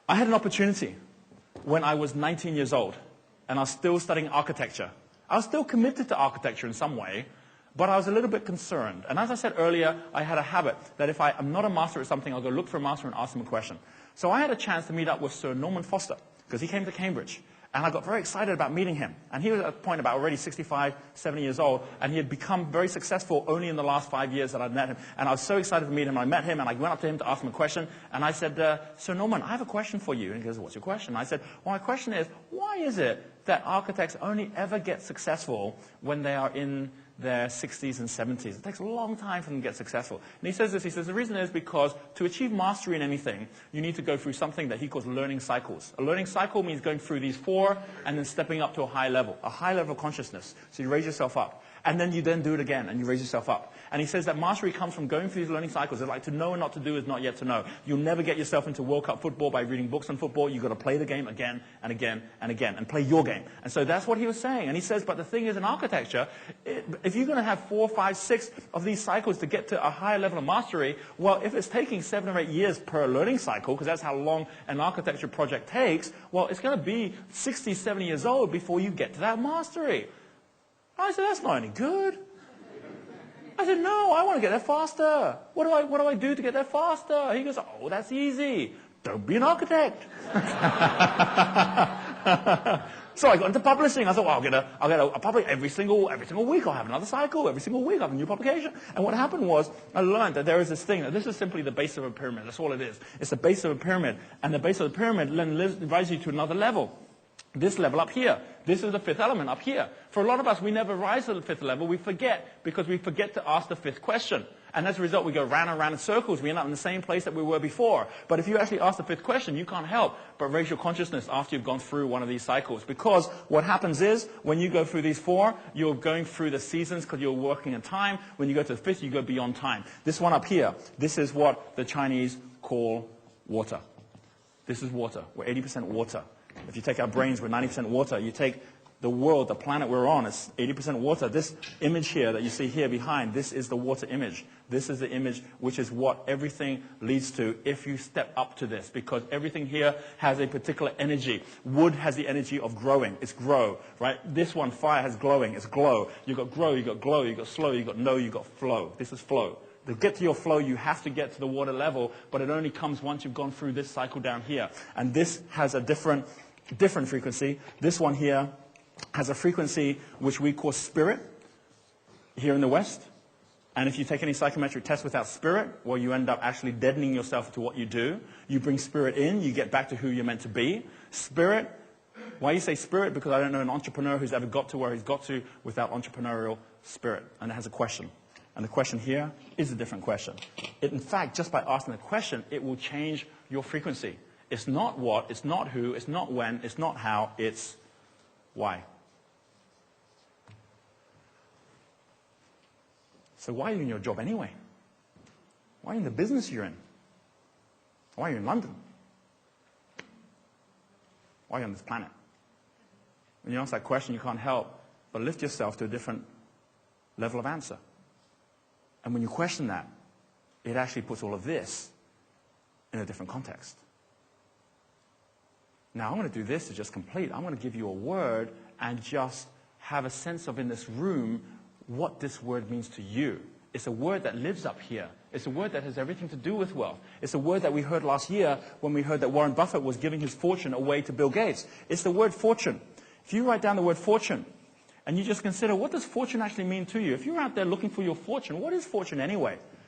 I had an opportunity when I was 19 years old, and I was still studying architecture. I was still committed to architecture in some way, but I was a little bit concerned. And as I said earlier, I had a habit that if I'm not a master at something, I'll go look for a master and ask them a question. So I had a chance to meet up with Sir Norman Foster, because he came to Cambridge. And I got very excited about meeting him. And he was at a point about already 65, 70 years old, and he had become very successful only in the last 5 years that I'd met him. And I was so excited to meet him. I met him, and I went up to him to ask him a question. And I said, Sir Norman, I have a question for you. And he goes, what's your question? And I said, well, my question is, why is it that architects only ever get successful when they are in their 60s and 70s? It takes a long time for them to get successful. And he says this, he says, the reason is because to achieve mastery in anything, you need to go through something that he calls learning cycles. A learning cycle means going through these 4 and then stepping up to a high level of consciousness. So you raise yourself up. And then you then do it again, and you raise yourself up. And he says that mastery comes from going through these learning cycles. It's like to know and not to do is not yet to know. You'll never get yourself into World Cup football by reading books on football. You've got to play the game again and again and again, and play your game. And so that's what he was saying. And he says, but the thing is, in architecture, if you're going to have 4, 5, 6 of these cycles to get to a higher level of mastery, well, if it's taking 7 or 8 years per learning cycle, because that's how long an architecture project takes, well, it's going to be 60, 70 years old before you get to that mastery. I said, that's not any good. I said, no, I want to get there faster. What do I do to get there faster? He goes, oh, that's easy. Don't be an architect. So I got into publishing. I thought, well, I'll get a publish every single week. I'll have another cycle. Every single week I'll have a new publication. And what happened was I learned that there is this thing. That this is simply the base of a pyramid. That's all it is. It's the base of a pyramid. And the base of the pyramid then drives you to another level. This level up here. This is the 5th element up here. For a lot of us, we never rise to the 5th level. We forget because we forget to ask the 5th question. And as a result, we go round and round in circles. We end up in the same place that we were before. But if you actually ask the 5th question, you can't help but raise your consciousness after you've gone through one of these cycles. Because what happens is, when you go through these 4, you're going through the seasons because you're working in time. When you go to the 5th, you go beyond time. This one up here, this is what the Chinese call water. This is water. We're 80% water. If you take our brains, we're 90% water. You take the world, the planet we're on, it's 80% water. This image here that you see here behind, this is the water image. This is the image which is what everything leads to if you step up to this, because everything here has a particular energy. Wood has the energy of growing. It's grow, right? This one, fire, has glowing. It's glow. You've got grow, you've got glow, you've got slow, you've got know, you've got flow. This is flow. To get to your flow, you have to get to the water level, but it only comes once you've gone through this cycle down here. And this has a different frequency. This one here has a frequency which we call spirit here in the West. And if you take any psychometric test without spirit, well, you end up actually deadening yourself to what you do. You bring spirit in, you get back to who you're meant to be. Spirit, why you say spirit? Because I don't know an entrepreneur who's ever got to where he's got to without entrepreneurial spirit. And it has a question. And the question here is a different question. In fact, just by asking the question, it will change your frequency. It's not what, it's not who, it's not when, it's not how, it's why. So why are you in your job anyway? Why are you in the business you're in? Why are you in London? Why are you on this planet? When you ask that question, you can't help but lift yourself to a different level of answer. And when you question that, it actually puts all of this in a different context. Now, I'm going to do this to just complete. I'm going to give you a word and just have a sense of, in this room, what this word means to you. It's a word that lives up here. It's a word that has everything to do with wealth. It's a word that we heard last year when we heard that Warren Buffett was giving his fortune away to Bill Gates. It's the word fortune. If you write down the word fortune, and you just consider, what does fortune actually mean to you? If you're out there looking for your fortune, what is fortune anyway?